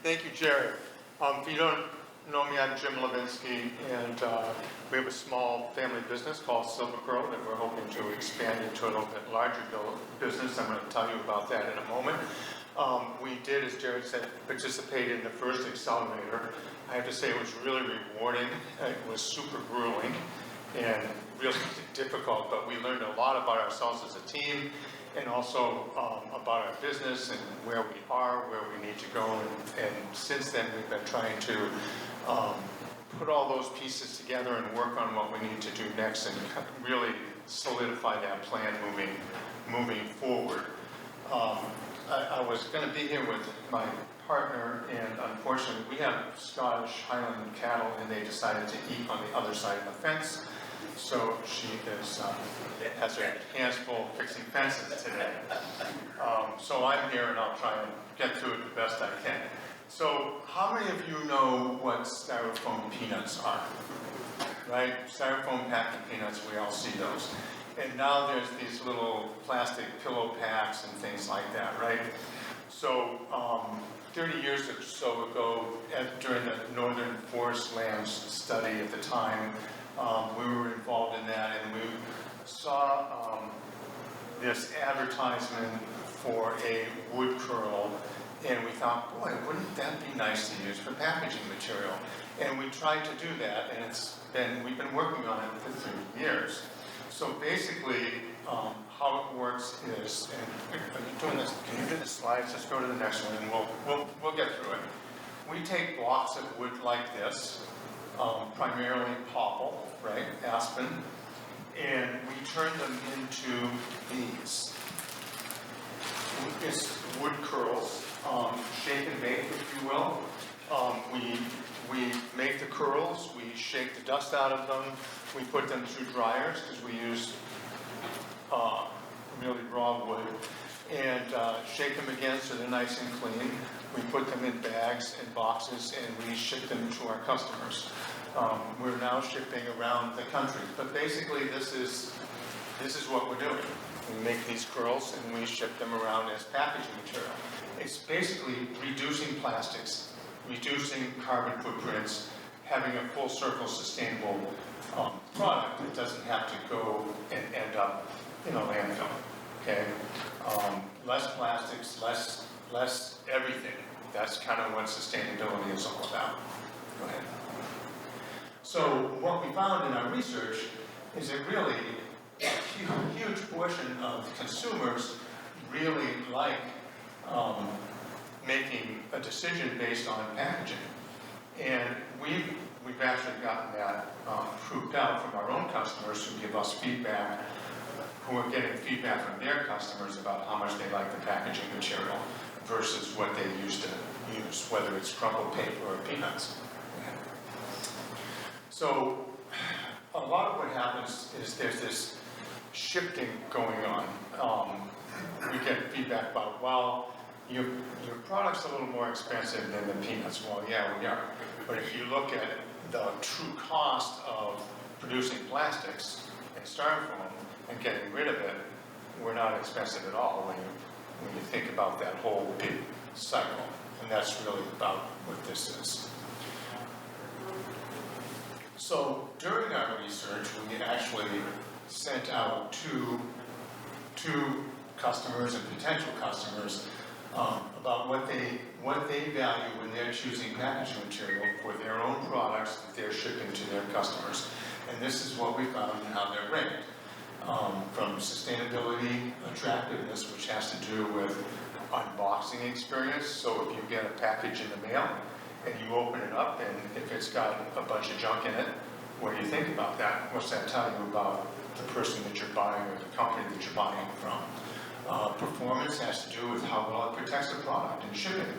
Thank you, Jared. If you don't know me, I'm Jim Levinsky, and we have a small family business called Sylvacurl that we're hoping to expand into a little bit larger business. I'm going to tell you about that in a moment. We did, as Jared said, participate in the first Accelerator. I have to say it was really rewarding. It was super grueling and really difficult, but we learned a lot about ourselves as a team and also about our business and where we are, where we need to go. And since then, we've been trying to put all those pieces together and work on what we need to do next and really solidify that plan moving forward. I was going to be here with my partner, and unfortunately, we have Scottish Highland cattle, and they decided to eat on the other side of the fence. So she has her hands full fixing fences today. So I'm here, and I'll try and get through it the best I can. So how many of you know what styrofoam peanuts are? Right? Styrofoam packed peanuts, we all see those. And now there's these little plastic pillow packs and things like that, right? So 30 years or so ago, during the Northern Forest Lands study at the time, we were involved in that, and we saw this advertisement for a wood curl, and we thought, boy, wouldn't that be nice to use for packaging material? And we tried to do that, and we've been working on it for 3 years. So basically, how it works is, and are you doing this? Can you do the slides? Let's go to the next one, and we'll get through it. We take blocks of wood like this, primarily popple, right, aspen, and we turn them into these. It's wood curls, shake and bake, if you will. We make the curls, we shake the dust out of them, we put them through dryers because we use really raw wood, and shake them again so they're nice and clean. We put them in bags and boxes, and we ship them to our customers. We're now shipping around the country, but basically this is what we're doing. We make these curls and we ship them around as packaging material. It's basically reducing plastics, reducing carbon footprints, having a full circle sustainable product that doesn't have to go and end up in a landfill. Okay, less plastics, less everything. That's kind of what sustainability is all about. Go ahead. So what we found in our research is that really a huge portion of consumers really like making a decision based on packaging. And we've actually gotten that proved out from our own customers who give us feedback, who are getting feedback from their customers about how much they like the packaging material versus what they used to use, whether it's crumpled paper or peanuts. So a lot of what happens is there's this shifting going on. We get feedback about, well, your product's a little more expensive than the peanuts. Well, yeah, we are. But if you look at the true cost of producing plastics and styrofoam and getting rid of it, we're not expensive at all when you think about that whole big cycle. And that's really about what this is. So during our research, we actually sent out two customers and potential customers about what they value when they're choosing packaging material for their own products that they're shipping to their customers. And this is what we found and how they're ranked. From sustainability, attractiveness, which has to do with unboxing experience. So if you get a package in the mail and you open it up, and if it's got a bunch of junk in it, what do you think about that? What's that tell you about the person that you're buying or the company that you're buying from? Performance has to do with how well it protects the product and shipping.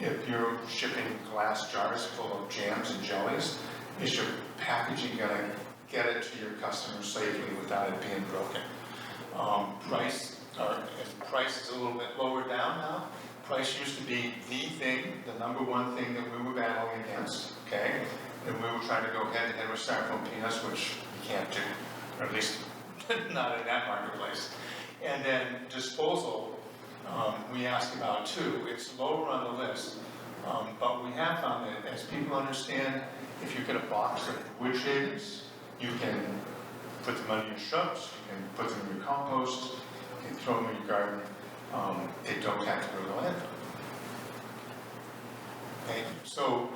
If you're shipping glass jars full of jams and jellies, is your packaging going to get it to your customers safely without it being broken? Price is a little bit lower down now. Price used to be the thing, the number one thing that we were battling against, okay? And we were trying to go head to head with styrofoam peanuts, which you can't do, or at least not in that marketplace. And then disposal we ask about too. It's lower on the list, but we have found that as people understand, if you get a box of wood shavings, you can put them under your shrubs, you can put them in your compost, you can throw them in your garden. They don't have to go to the landfill. Okay. So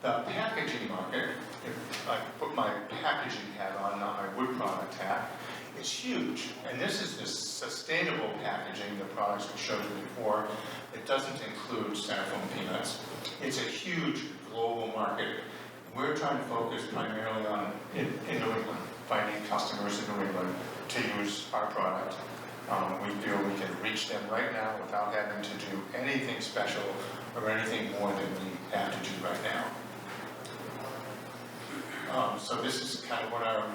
the packaging market, if I put my packaging hat on, not my wood product hat, it's huge. And this is the sustainable packaging, the products we showed you before. It doesn't include styrofoam peanuts. It's a huge global market. We're trying to focus primarily on in New England, finding customers in New England to use our product. We feel we can reach them right now without having to do anything special or anything more than we have to do right now. So this is kind of what our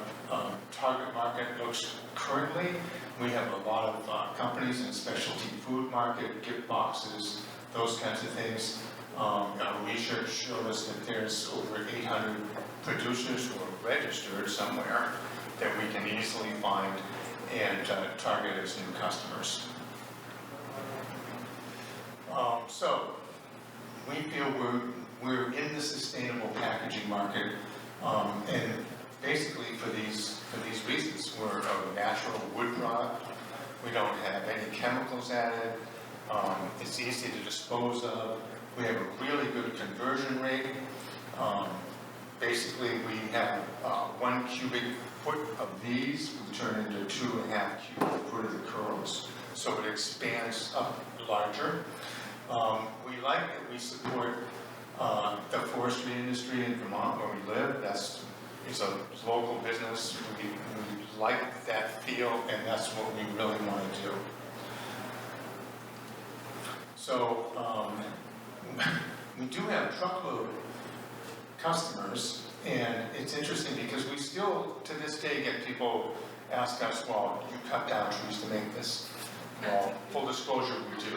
target market looks currently. We have a lot of companies in the specialty food market, gift boxes, those kinds of things. Our research showed us that there's over 800 producers who are registered somewhere that we can easily find and target as new customers. So we feel we're in the sustainable packaging market, and basically for these reasons. We're a natural wood product. We don't have any chemicals added. It's easy to dispose of. We have a really good conversion rate. Basically, we have 1 cubic foot of these. We turn into 2.5 cubic foot of the curls. So it expands up larger. We like that we support the forestry industry in Vermont where we live. It's a local business. We like that feel, and that's what we really want to do. So we do have truckload customers, and it's interesting because we still, to this day, get people ask us, well, you cut down trees to make this. Well, full disclosure, we do.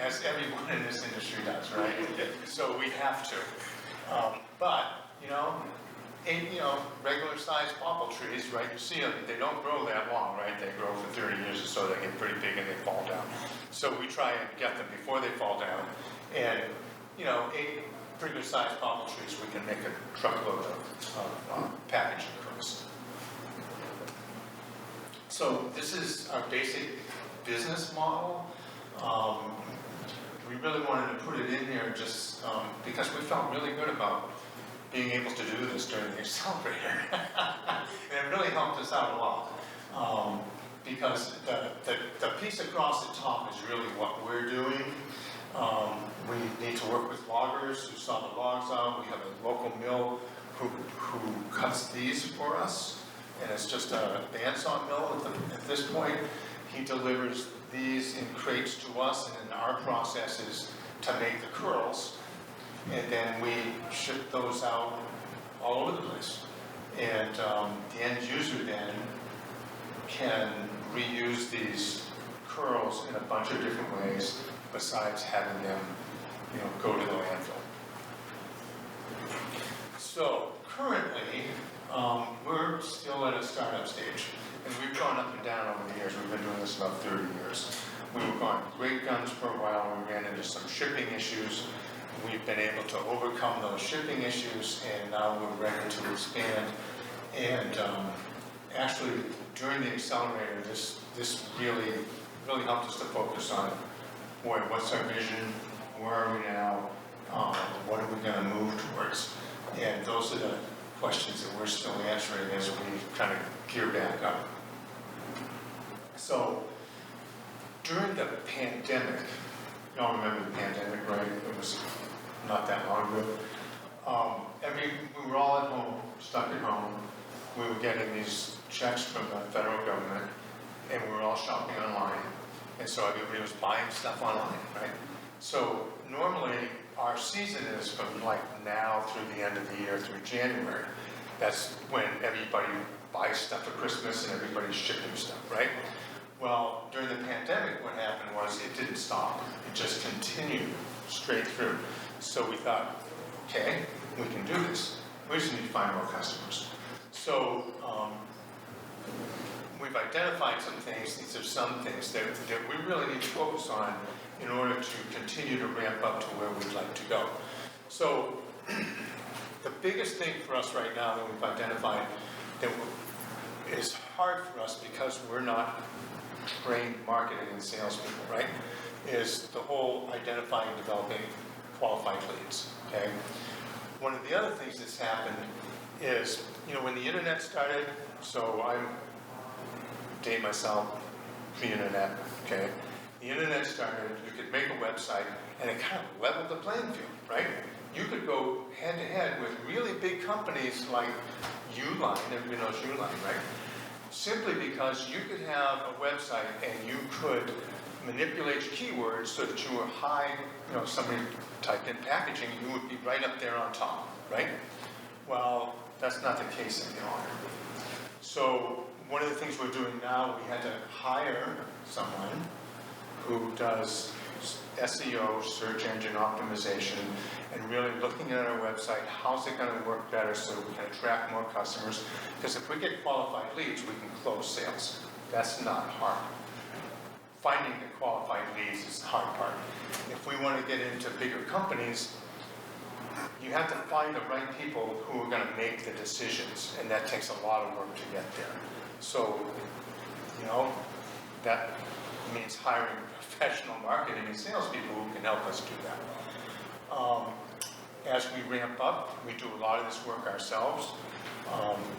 As everyone in this industry does, right? So we have to. But, regular sized popple trees, right? You see them, they don't grow that long, right? They grow for 30 years or so, they get pretty big and they fall down. So we try and get them before they fall down. And, 8 pretty good sized popple trees, we can make a truckload of packaging curls. So this is our basic business model. We really wanted to put it in here just because we felt really good about being able to do this during the Accelerator. And it really helped us out a lot. Because the piece across the top is really what we're doing. We need to work with loggers who saw the logs out. We have a local mill who cuts these for us. And it's just a bandsaw mill at this point. He delivers these in crates to us, and then our process is to make the curls, and then we ship those out all over the place. And the end user then can reuse these curls in a bunch of different ways besides having them, go to the landfill. So currently, we're still at a startup stage. And we've gone up and down over the years. We've been doing this about 30 years. We were going great guns for a while. We ran into some shipping issues. We've been able to overcome those shipping issues, and now we're ready to expand. And actually, during the Accelerator, this really helped us to focus on, what's our vision? Where are we now? What are we going to move towards? And those are the questions that we're still answering as we kind of gear back up. So, during the pandemic, y'all remember the pandemic, right? It was not that long ago. We were all at home, stuck at home. We were getting these checks from the federal government, and we were all shopping online. And so everybody was buying stuff online, right? So normally our season is from like now through the end of the year through January. That's when everybody buys stuff for Christmas and everybody's shipping stuff, right? Well, during the pandemic, what happened was it didn't stop. It just continued straight through. So we thought, okay, we can do this. We just need to find more customers. So we've identified some things. These are some things that we really need to focus on in order to continue to ramp up to where we'd like to go. So the biggest thing for us right now that we've identified that is hard for us because we're not trained marketing and salespeople, right, is the whole identifying and developing qualified leads, okay? One of the other things that's happened is, when the internet started, so I date myself, pre-internet, okay? The internet started, you could make a website, and it kind of leveled the playing field, right? You could go head-to-head with really big companies like Uline, everybody knows Uline, right? Simply because you could have a website and you could manipulate your keywords so that you were high, somebody typed in packaging, you would be right up there on top, right? Well, that's not the case anymore. So one of the things we're doing now, we had to hire someone who does SEO, search engine optimization, and really looking at our website, how's it going to work better so we can attract more customers? Because if we get qualified leads, we can close sales. That's not hard. Finding the qualified leads is the hard part. If we want to get into bigger companies, you have to find the right people who are going to make the decisions, and that takes a lot of work to get there. So, that means hiring professional marketing and salespeople who can help us do that. As we ramp up, we do a lot of this work ourselves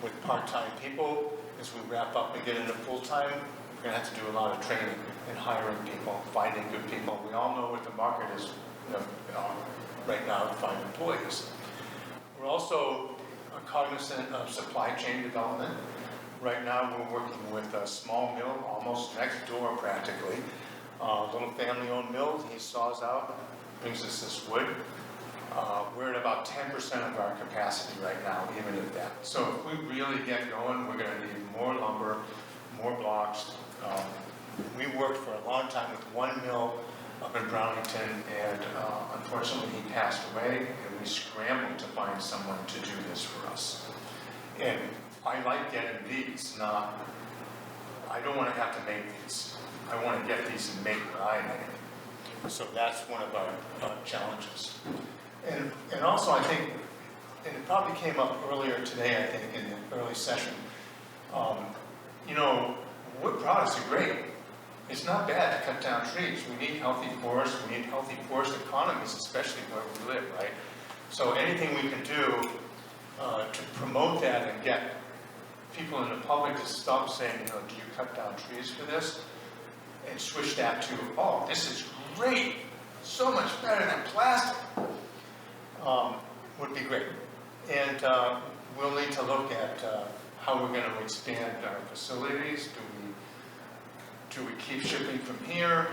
with part-time people. As we wrap up and get into full-time, we're going to have to do a lot of training and hiring people, finding good people. We all know what the market is right now to find employees. We're also cognizant of supply chain development. Right now, we're working with a small mill, almost next door practically. Little family-owned mill. He saws out, brings us this wood. We're at about 10% of our capacity right now, even at that. So if we really get going, we're going to need more lumber, more blocks. We worked for a long time with one mill up in Brownington, and unfortunately he passed away, and we scrambled to find someone to do this for us. And I like getting these, I don't want to have to make these. I want to get these and make what I make. So that's one of our challenges. And also I think, and it probably came up earlier today, I think, in the early session, wood products are great. It's not bad to cut down trees. We need healthy forests. We need healthy forest economies, especially where we live, right? So anything we can do to promote that and get people in the public to stop saying, do you cut down trees for this? And switch that to, oh, this is great, so much better than plastic, would be great. And we'll need to look at how we're going to expand our facilities. Do we keep shipping from here?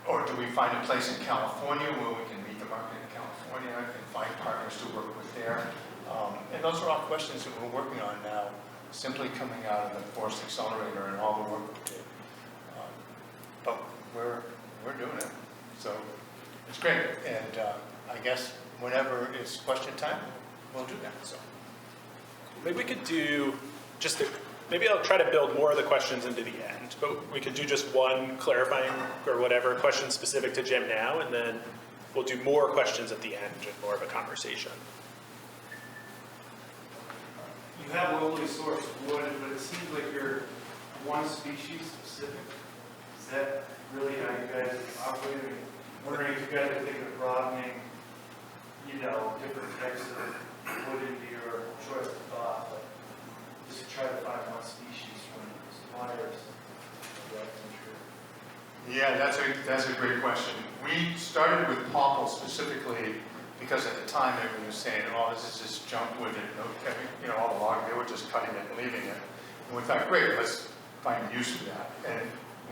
Or do we find a place in California where we can meet the market in California and find partners to work with there? And those are all questions that we're working on now, simply coming out of the Forest Accelerator and all the work we did. But we're doing it. So it's great. And I guess whenever it's question time, we'll do that. So maybe we could do maybe I'll try to build more of the questions into the end, but we could do just one clarifying or whatever question specific to Jim now, and then we'll do more questions at the end and more of a conversation. You have locally sourced wood, but it seems like you're one species specific. Is that really how you guys operate? I'm wondering if you guys are thinking of broadening, different types of wood into your choice of thought, but just to try to find one species from suppliers. yeah, that's a great question. We started with popple specifically because at the time everyone was saying, oh, this is just junk wood, and all the log, they were just cutting it and leaving it. And we thought, great, let's find use for that. And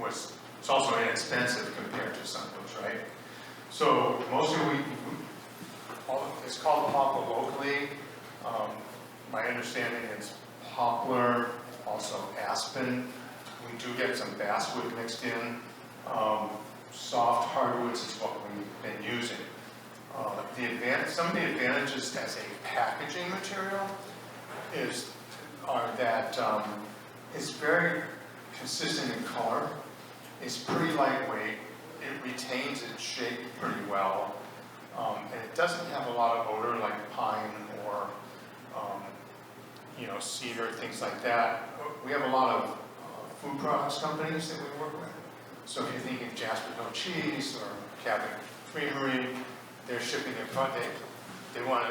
it's also inexpensive compared to some of those, right? So mostly it's called popple locally. My understanding is poplar, also aspen. We do get some basswood mixed in. Soft hardwoods is what we've been using. Some of the advantages as a packaging material are that It's very consistent in color. It's pretty lightweight. It retains its shape pretty well. And it doesn't have a lot of odor like pine or, cedar, things like that. We have a lot of food products companies that we work with. So if you're thinking Jasperville cheese or Cabot Creamery, they're shipping their product. They don't want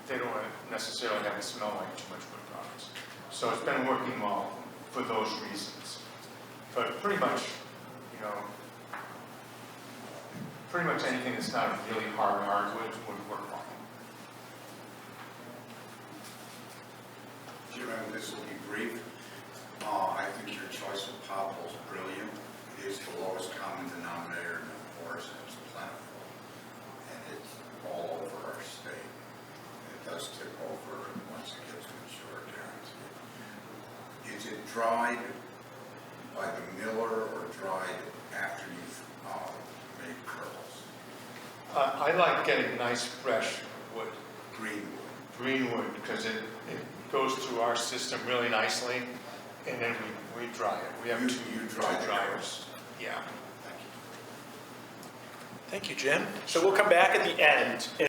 to necessarily have it smell like too much food products. So it's been working well for those reasons. But pretty much anything that's not a really hardwood would work fine. Jim, this will be brief. I think your choice of poplar is brilliant. It is the lowest common denominator in the forest, and it's plentiful. And it's all over our state. It does tip over once it gets mature, guaranteed. Is it dried by the miller or dried after you've made kernels? I like getting nice fresh wood, Green wood. green wood, because it goes through our system really nicely, and then we dry it. We have two dry the dryers. Yeah. Thank you. Thank you, Jim. So we'll come back at the end